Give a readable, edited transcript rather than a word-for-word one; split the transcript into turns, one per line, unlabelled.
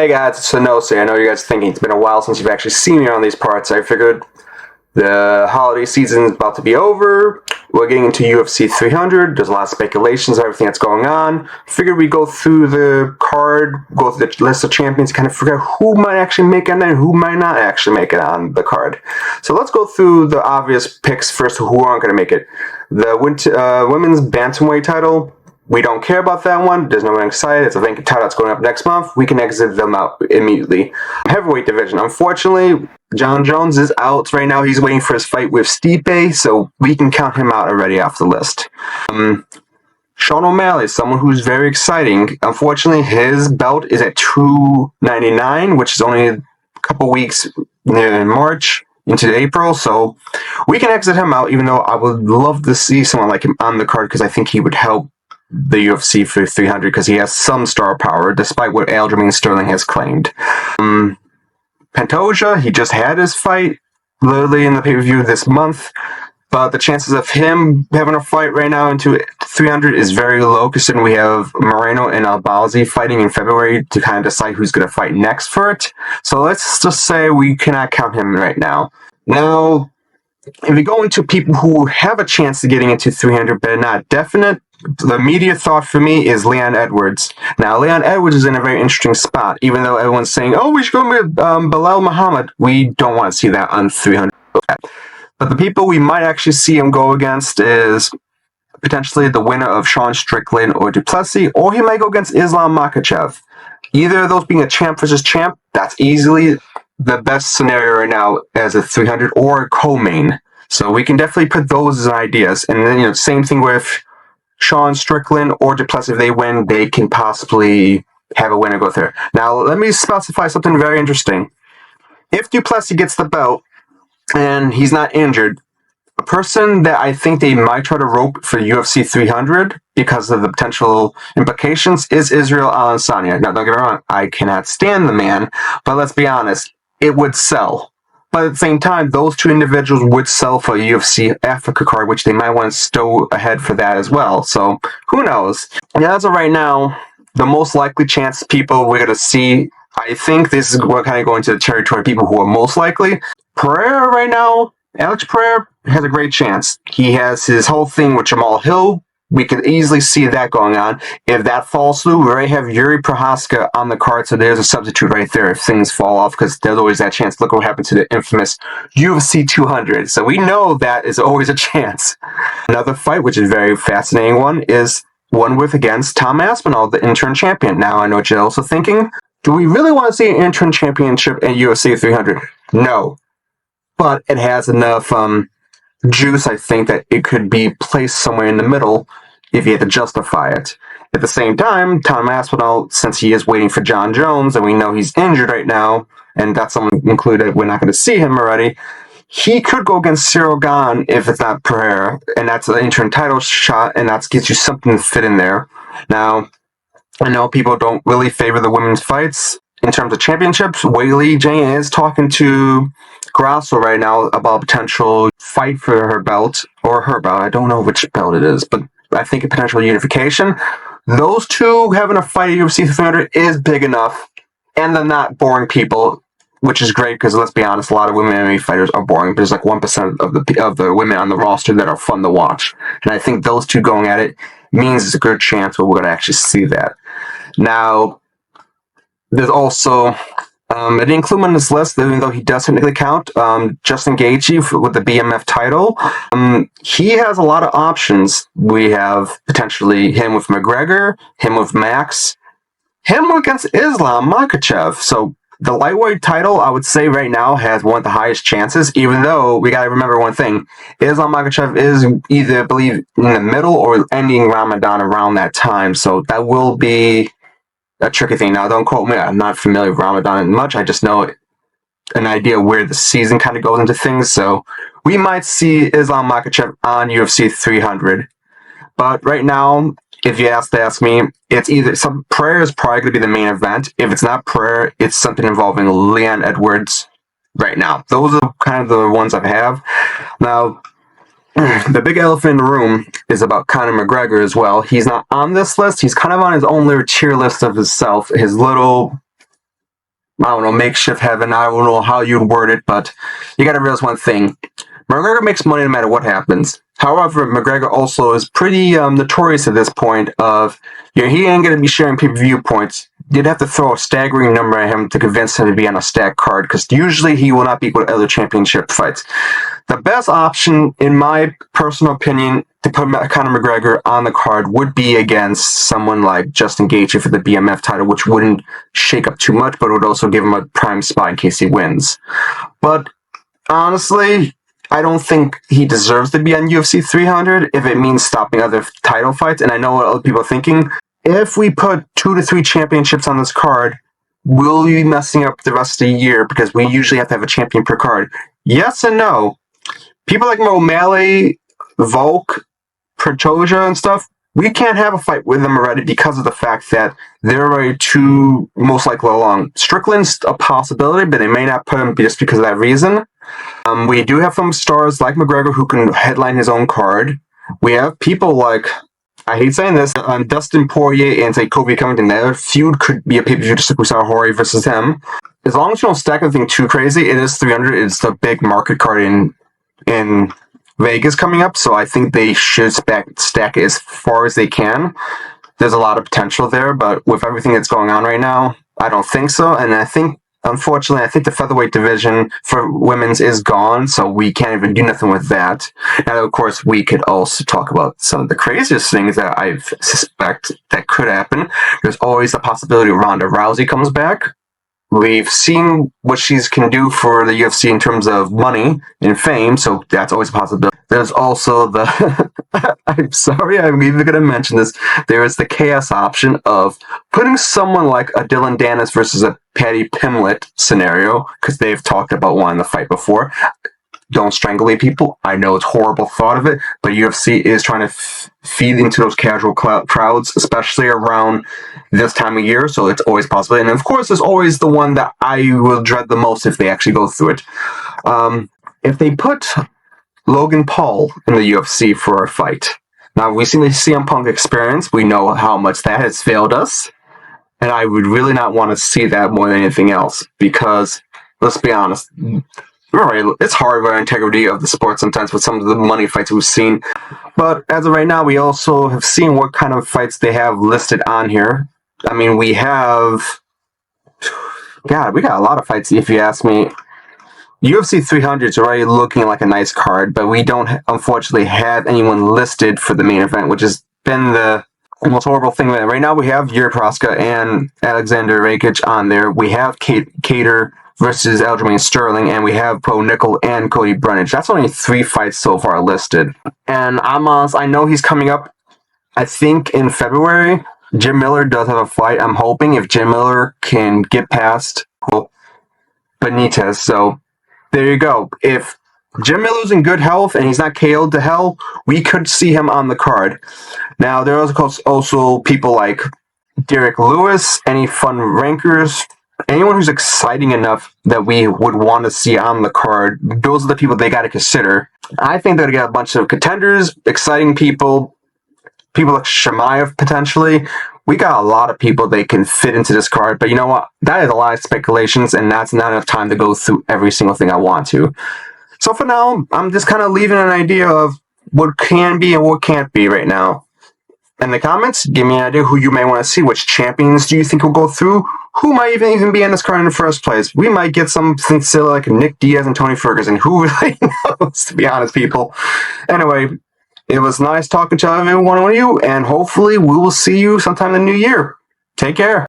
Hey guys, it's Sonosi. I know you guys are thinking it's been a while since you've actually seen me on these parts. I figured the holiday season is about to be over. We're getting into UFC 300. There's a lot of speculations of everything that's going on. Figured we'd go through the card, go through the list of champions, kind of figure out who might actually make it on there and who might not actually make it on the card. So let's go through the obvious picks first, who aren't going to make it. The women's bantamweight title. We don't care about that one. There's no one excited. It's a vacant title that's going up next month. We can exit them out immediately. Heavyweight division. Unfortunately, Jon Jones is out right now. He's waiting for his fight with Stipe, so we can count him out already off the list. Sean O'Malley, someone who's very exciting. Unfortunately, his belt is at $299, which is only a couple weeks in March into April, so we can exit him out, even though I would love to see someone like him on the card because I think he would help the UFC for 300 because he has some star power, despite what Aljamain Sterling has claimed. Pantoja, he just had his fight literally in the pay-per-view this month, but the chances of him having a fight right now into 300 is very low, considering we have Moreno and Albazi fighting in February to kind of decide who's going to fight next for it. So let's just say we cannot count him right now. Now, if we go into people who have a chance of getting into 300 but not definite, the immediate thought for me is Leon Edwards. Now, Leon Edwards is in a very interesting spot, even though everyone's saying, oh, we should go with Bilal Muhammad. We don't want to see that on 300. But the people we might actually see him go against is potentially the winner of Sean Strickland or Duplessis, or he might go against Islam Makhachev. Either of those being a champ versus champ, that's easily the best scenario right now as a 300 or a co-main. So we can definitely put those as ideas. And then, same thing with Sean Strickland or Duplessis. If they win, they can possibly have a winner go there. Now, let me specify something very interesting. If Duplessis gets the belt and he's not injured, a person that I think they might try to rope for UFC 300 because of the potential implications is Israel Adesanya. Now, don't get me wrong, I cannot stand the man, but let's be honest, it would sell. But at the same time, those two individuals would sell for a UFC Africa card, which they might want to stow ahead for that as well. So, who knows? And as of right now, the most likely chance people we're going to see, I think this is, we're kind of going to the territory of people who are most likely. Pereira right now, Alex Pereira has a great chance. He has his whole thing with Jamal Hill. We could easily see that going on. If that falls through, we already have Yuri Prohaska on the card, so there's a substitute right there if things fall off, because there's always that chance. Look what happened to the infamous UFC 200. So we know that is always a chance. Another fight, which is a very fascinating one, is one with against Tom Aspinall, the interim champion. Now, I know what you're also thinking. Do we really want to see an interim championship at UFC 300? No. But it has enough juice, I think, that it could be placed somewhere in the middle if you had to justify it. At the same time, Tom Aspinall, since he is waiting for Jon Jones, and we know he's injured right now, and that's someone included, we're not going to see him already, he could go against Cyril Gane if it's not Pereira, and that's an interim title shot, and that gives you something to fit in there. Now, I know people don't really favor the women's fights. In terms of championships, Weili Zhang is talking to Grasso right now about a potential fight for her belt, or her belt. I don't know which belt it is, but I think a potential unification. Those two having a fight at UFC 300 is big enough, and they're not boring people, which is great because let's be honest, a lot of women MMA fighters are boring. But there's like 1% of the women on the roster that are fun to watch, and I think those two going at it means it's a good chance where we're going to actually see that. Now, there's also I didn't include him on this list, even though he does technically count. Justin Gaethje with the BMF title. He has a lot of options. We have potentially him with McGregor, him with Max, him against Islam Makhachev. So the lightweight title, I would say right now, has one of the highest chances, even though we got to remember one thing. Islam Makhachev is either, I believe, in the middle or ending Ramadan around that time. So that will be a tricky thing. Now, don't quote me. I'm not familiar with Ramadan much. I just know an idea where the season kind of goes into things. So we might see Islam Makhachev on UFC 300. But right now, if you ask me, it's either Pereira is probably going to be the main event. If it's not Pereira, it's something involving Leon Edwards right now. Those are kind of the ones I have. Now, the big elephant in the room is about Conor McGregor as well. He's not on this list. He's kind of on his own little tier list of himself. His little I don't know, makeshift heaven. I don't know how you'd word it, but you gotta realize one thing. McGregor makes money no matter what happens. However, McGregor also is pretty notorious at this point of, he ain't going to be sharing pay-per-view points. You'd have to throw a staggering number at him to convince him to be on a stacked card, because usually he will not be equal to other championship fights. The best option, in my personal opinion, to put Conor McGregor on the card would be against someone like Justin Gaethje for the BMF title, which wouldn't shake up too much, but would also give him a prime spot in case he wins. But honestly, I don't think he deserves to be on UFC 300 if it means stopping other title fights. And I know what other people are thinking. If we put 2 to 3 championships on this card, will we be messing up the rest of the year? Because we usually have to have a champion per card. Yes and no. People like O'Malley, Volk, Protoja and stuff, we can't have a fight with them already because of the fact that they're already too most likely along. Strickland's a possibility, but they may not put him just because of that reason. We do have some stars like McGregor who can headline his own card. We have people like, I hate saying this, Dustin Poirier and say Kobe Covington. Their feud could be a pay-per-view just like we saw Jorge versus him. As long as you don't stack anything too crazy, it is 300. It's the big market card in Vegas coming up, so I think they should stack it as far as they can. There's a lot of potential there, but with everything that's going on right now, I don't think so. And I think, unfortunately, I think the featherweight division for women's is gone, so we can't even do nothing with that. And of course, we could also talk about some of the craziest things that I suspect that could happen. There's always the possibility Ronda Rousey comes back. We've seen what she can do for the UFC in terms of money and fame, so that's always a possibility. There's also the, I'm sorry, I'm even going to mention this, there is the chaos option of putting someone like a Dylan Dennis versus a Paddy Pimblett scenario, because they've talked about wanting to fight before. Don't strangulate people. I know it's a horrible thought of it, but UFC is trying to feed into those casual crowds, especially around this time of year, so it's always possible. And of course, there's always the one that I will dread the most if they actually go through it. If they put Logan Paul in the UFC for a fight. Now, we've seen the CM Punk experience. We know how much that has failed us. And I would really not want to see that more than anything else, because, let's be honest, it's hard with the integrity of the sport sometimes with some of the money fights we've seen. But as of right now, we also have seen what kind of fights they have listed on here. I mean, we got a lot of fights, if you ask me. UFC 300 is already looking like a nice card, but we don't, unfortunately, have anyone listed for the main event, which has been the most horrible thing. Right now, we have Yuri Prochazka and Alexander Rakic on there. We have Kattar versus Aljamain Sterling, and we have Bo Nickel and Cody Brunage. That's only 3 fights so far listed. And I know he's coming up, I think, in February. Jim Miller does have a fight. I'm hoping if Jim Miller can get past Benitez. So there you go. If Jim Miller's in good health and he's not KO'd to hell, we could see him on the card. Now, there are also people like Derek Lewis, any fun rankers, anyone who's exciting enough that we would want to see on the card. Those are the people they got to consider. I think they're going to get a bunch of contenders, exciting people like Shemaev potentially. We got a lot of people they can fit into this card, but you know what? That is a lot of speculations, and that's not enough time to go through every single thing I want to. So for now, I'm just kind of leaving an idea of what can be and what can't be right now. In the comments, give me an idea who you may want to see. Which champions do you think will go through? Who might even be on this card in the first place? We might get something silly like Nick Diaz and Tony Ferguson. Who really knows, to be honest, people? Anyway, it was nice talking to every one of you, and hopefully we will see you sometime in the new year. Take care.